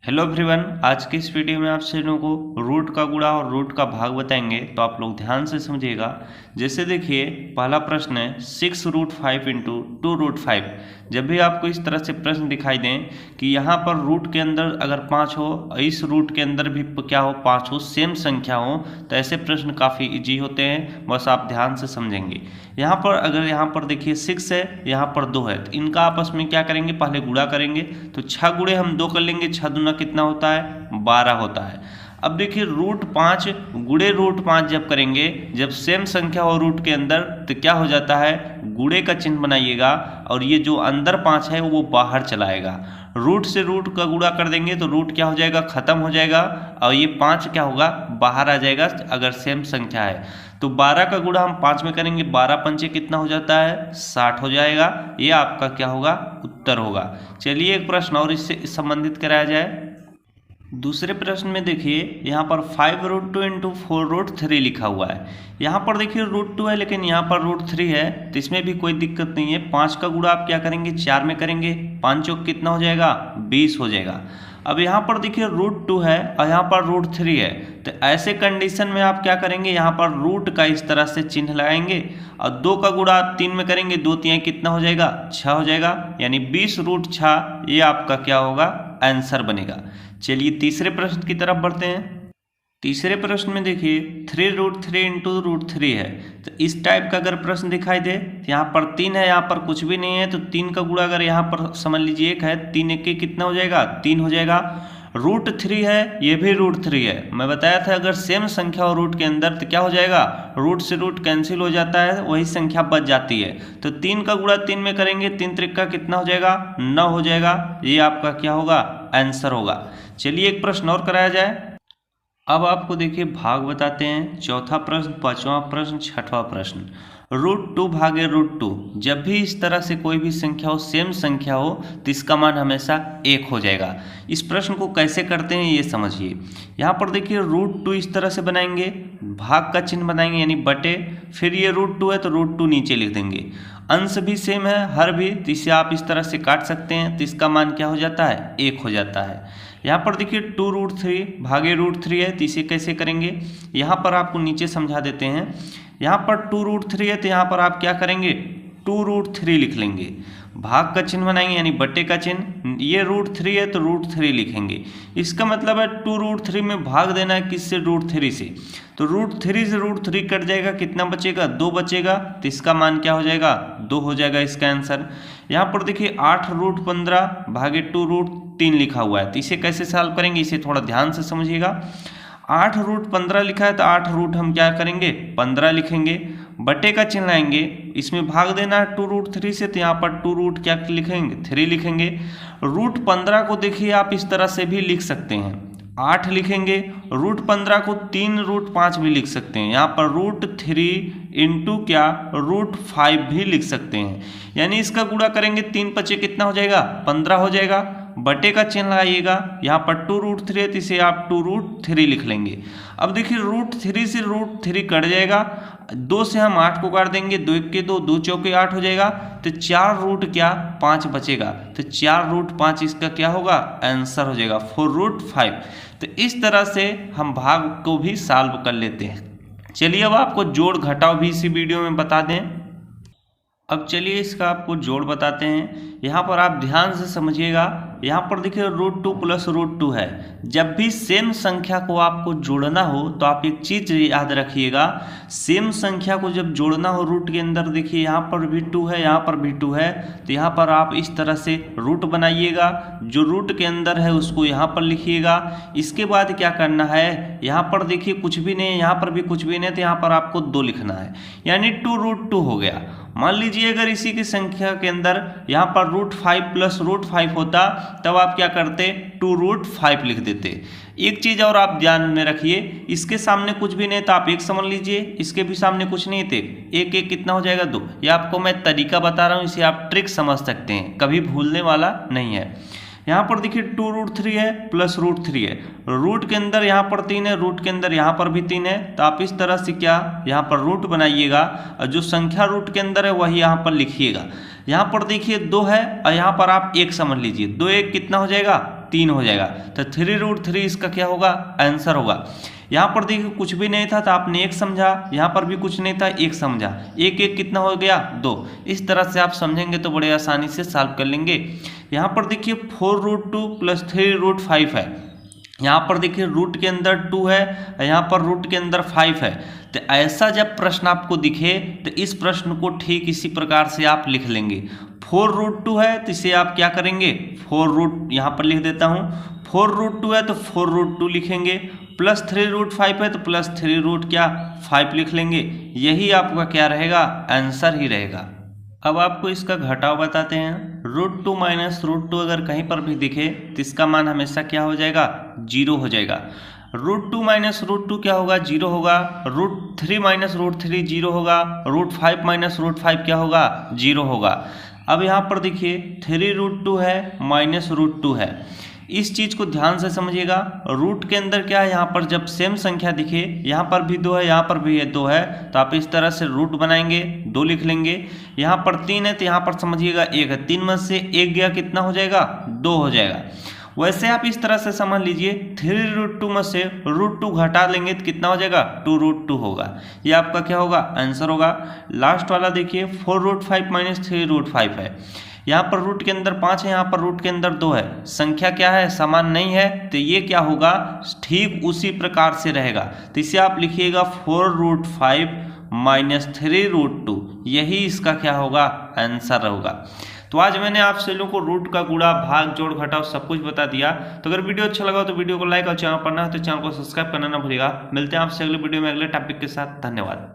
Hello everyone, आज की इस वीडियो में आप सभी को रूट का गुणा और रूट का भाग बताएंगे। तो आप लोग ध्यान से समझिएगा। जैसे देखिए, पहला प्रश्न है 6√5 इंटू 2√5। जब भी आपको इस तरह से प्रश्न दिखाई दें कि यहाँ पर रूट के अंदर अगर 5 हो, इस रूट के अंदर भी क्या हो, 5 हो, सेम संख्या हो, तो ऐसे प्रश्न काफ़ी इजी होते हैं। बस आप ध्यान से समझेंगे। यहाँ पर अगर यहाँ पर देखिए 6 है, यहाँ पर 2 है, तो इनका आपस में क्या करेंगे, पहले गुणा करेंगे। तो 6 गुणे हम 2 कर लेंगे, 6 दूना कितना होता है, 12 होता है। अब देखिए √5 गुणे √5 जब करेंगे, जब सेम संख्या हो रूट के अंदर, तो क्या हो जाता है, गुणे का चिन्ह बनाइएगा और ये जो अंदर 5 है वो बाहर चलाएगा। रूट से रूट का गुणा कर देंगे तो रूट क्या हो जाएगा, खत्म हो जाएगा और ये 5 क्या होगा, बाहर आ जाएगा अगर सेम संख्या है। तो 12 का गुणा हम 5 में करेंगे, 12 पंचे कितना हो जाता है, 60 हो जाएगा। ये आपका क्या होगा, उत्तर होगा। चलिए एक प्रश्न और इससे संबंधित कराया जाए। दूसरे प्रश्न में देखिए, यहाँ पर 5√2 इंटू 4√3 लिखा हुआ है। यहाँ पर देखिए √2 है लेकिन यहाँ पर √3 है, तो इसमें भी कोई दिक्कत नहीं है। 5 का गुणा आप क्या करेंगे, 4 में करेंगे, 5 चौक कितना हो जाएगा, 20 हो जाएगा। अब यहाँ पर देखिए √2 है और यहाँ पर √3 है, तो ऐसे कंडीशन में आप क्या करेंगे, यहाँ पर रूट का इस तरह से चिन्ह लगाएंगे और 2 का गुणा आप 3 में करेंगे, 2 3 कितना हो जाएगा, 6 हो जाएगा। यानी 20√6 ये आपका क्या होगा, आंसर बनेगा। चलिए तीसरे प्रश्न की तरफ बढ़ते हैं। तीसरे प्रश्न में देखिए 3√3 इंटू √3 है। तो इस टाइप का अगर प्रश्न दिखाई दे, यहाँ पर 3 है, यहाँ पर कुछ भी नहीं है, तो 3 का गुणा अगर यहाँ पर समझ लीजिए 1 है, 3 1 के कितना हो जाएगा, 3 हो जाएगा। √3 है, ये भी √3 है। मैं बताया था अगर सेम संख्या हो रूट के अंदर तो क्या हो जाएगा, रूट से रूट कैंसिल हो जाता है, वही संख्या बच जाती है। तो 3 का गुणा 3 में करेंगे, 3 त्रिका कितना हो जाएगा, 9 हो जाएगा। ये आपका क्या होगा, आंसर होगा। चलिए एक प्रश्न और कराया जाए। अब आपको देखिए भाग बताते हैं। चौथा प्रश्न, पांचवा प्रश्न, छठवां प्रश्न। √2 भागे √2, जब भी इस तरह से कोई भी संख्या हो, सेम संख्या हो, तो इसका मान हमेशा 1 हो जाएगा। इस प्रश्न को कैसे करते हैं ये समझिए। यहाँ पर देखिए √2 इस तरह से बनाएंगे, भाग का चिन्ह बनाएंगे यानी बटे, फिर ये √2 है तो √2 नीचे लिख देंगे। अंश भी सेम है, हर भी, तो इसे आप इस तरह से काट सकते हैं, तो इसका मान क्या हो जाता है, 1 हो जाता है। यहाँ पर देखिए 2√3 भागे √3 है, तो इसे कैसे करेंगे, यहाँ पर आपको नीचे समझा देते हैं। यहाँ पर 2√3 है, तो यहाँ पर आप क्या करेंगे, 2√3 लिख लेंगे, भाग का चिन्ह बनाएंगे यानी बटे का चिन्ह। ये √3 है तो √3 लिखेंगे। इसका मतलब है 2√3 में भाग देना है किससे, √3 से। तो √3 से √3 कट जाएगा, कितना बचेगा, 2 बचेगा, तो इसका मान क्या हो जाएगा, 2 हो जाएगा इसका आंसर। यहाँ पर देखिए 8√15 भागे 2√3 लिखा हुआ है, तो इसे कैसे सॉल्व करेंगे, इसे थोड़ा ध्यान से समझिएगा। 8√15 लिखा है तो 8 रूट हम क्या करेंगे, 15 लिखेंगे, बटे का चिन्ह लाएंगे, इसमें भाग देना है 2√3 से, तो यहाँ पर 2 रूट क्या लिखेंगे, 3 लिखेंगे। √15 को देखिए आप इस तरह से भी लिख सकते हैं, 8 लिखेंगे, √15 को 3√5 भी लिख सकते हैं, यहाँ पर √3 इंटू क्या, √5 भी लिख सकते हैं। यानी इसका गुणा करेंगे, 3 पचे कितना हो जाएगा, 15 हो जाएगा। बटे का चिन्ह लगाइएगा, यहाँ पर 2√3 है तो इसे आप 2√3 लिख लेंगे। अब देखिए √3 से √3 कट जाएगा, 2 से हम 8 को काट देंगे, 2 1 के 2, 2 चौके 8 हो जाएगा, तो 4√5 बचेगा, तो 4√5 इसका क्या होगा, आंसर हो जाएगा 4√5। तो इस तरह से हम भाग को भी सॉल्व कर लेते हैं। चलिए अब आपको जोड़ घटाव भी इसी वीडियो में बता दें। अब चलिए इसका आपको जोड़ बताते हैं। यहाँ पर आप ध्यान से समझिएगा। यहाँ पर देखिए √2 प्लस √2 है। जब भी सेम संख्या को आपको जोड़ना हो तो आप एक चीज़ याद रखिएगा, सेम संख्या को जब जोड़ना हो रूट के अंदर, देखिए यहाँ पर भी 2 है, यहाँ पर भी 2 है, तो यहाँ पर आप इस तरह से रूट बनाइएगा, जो रूट के अंदर है उसको यहाँ पर लिखिएगा। इसके बाद क्या करना है, यहाँ पर देखिए कुछ भी नहीं है, यहाँ पर भी कुछ भी नहीं है, तो यहाँ पर आपको 2 लिखना है, यानी 2√2 हो गया। मान लीजिए अगर इसी की संख्या के अंदर यहाँ पर √5 प्लस √5 होता, तब आप क्या करते, 2√5 लिख देते। एक चीज़ और आप ध्यान में रखिए, इसके सामने कुछ भी नहीं था, आप 1 समझ लीजिए, इसके भी सामने कुछ नहीं थे, 1 1 कितना हो जाएगा, 2। ये आपको मैं तरीका बता रहा हूँ, इसे आप ट्रिक समझ सकते हैं, कभी भूलने वाला नहीं है। यहाँ पर देखिए 2√3 है प्लस √3 है, रूट के अंदर यहाँ पर 3 है, रूट के अंदर यहाँ पर भी 3 है, तो आप इस तरह से क्या यहाँ पर रूट बनाइएगा और जो संख्या रूट के अंदर है वही यहाँ पर लिखिएगा। यहाँ पर देखिए 2 है और यहाँ पर आप 1 समझ लीजिए, 2 1 कितना हो जाएगा, 3 हो जाएगा। तो 3√3 इसका क्या होगा, आंसर होगा। यहाँ पर देखिए कुछ भी नहीं था तो आपने 1 समझा, यहाँ पर भी कुछ नहीं था 1 समझा, 1 1 कितना हो गया 2। इस तरह से आप समझेंगे तो बड़े आसानी से सॉल्व कर लेंगे। यहाँ पर देखिए 4√2 + 3√5 है। यहाँ पर देखिए रूट के अंदर 2 है, यहाँ पर रूट के अंदर 5 है। तो ऐसा जब प्रश्न आपको दिखे तो इस प्रश्न को ठीक इसी प्रकार से आप लिख लेंगे। 4√2 है तो इसे आप क्या करेंगे, 4 यहाँ पर लिख देता हूँ, 4√2 है तो 4√2 लिखेंगे, प्लस 3√5 है तो प्लस 3√5 लिख लेंगे। यही आपका क्या रहेगा, आंसर ही रहेगा। अब आपको इसका घटाव बताते हैं। √2 - √2 अगर कहीं पर भी दिखे तो इसका मान हमेशा क्या हो जाएगा, 0 हो जाएगा। √2 - √2 क्या होगा, 0 होगा। √3 - √3 0 होगा। √5 - √5 क्या होगा, 0 होगा। अब यहाँ पर देखिए 3√2 है -√2 है। इस चीज को ध्यान से समझिएगा। रूट के अंदर क्या है, यहाँ पर जब सेम संख्या दिखे, यहाँ पर भी 2 है, यहाँ पर भी 2 है, तो आप इस तरह से रूट बनाएंगे, 2 लिख लेंगे। यहाँ पर 3 है तो यहाँ पर समझिएगा 1 है, 3 में से 1 गया कितना हो जाएगा, 2 हो जाएगा। वैसे आप इस तरह से समझ लीजिए 3√2 में से √2 घटा लेंगे तो कितना हो जाएगा, 2√2 होगा। ये आपका क्या होगा, आंसर होगा। लास्ट वाला देखिए 4√5 - 3√5 है। यहाँ पर रूट के अंदर 5 है, यहाँ पर रूट के अंदर 2 है, संख्या क्या है, समान नहीं है, तो ये क्या होगा, ठीक उसी प्रकार से रहेगा। तो इसे आप लिखिएगा 4√5 - 3√2, यही इसका क्या होगा, आंसर होगा। तो आज मैंने आप सभी लोगों को रूट का गुणा, भाग, जोड़, घटाव सब कुछ बता दिया। तो अगर वीडियो अच्छा लगा तो वीडियो को लाइक और चैनल पर ना हो तो चैनल को सब्सक्राइब करना ना भूलिएगा। मिलते हैं आपसे अगले वीडियो में अगले टॉपिक के साथ। धन्यवाद।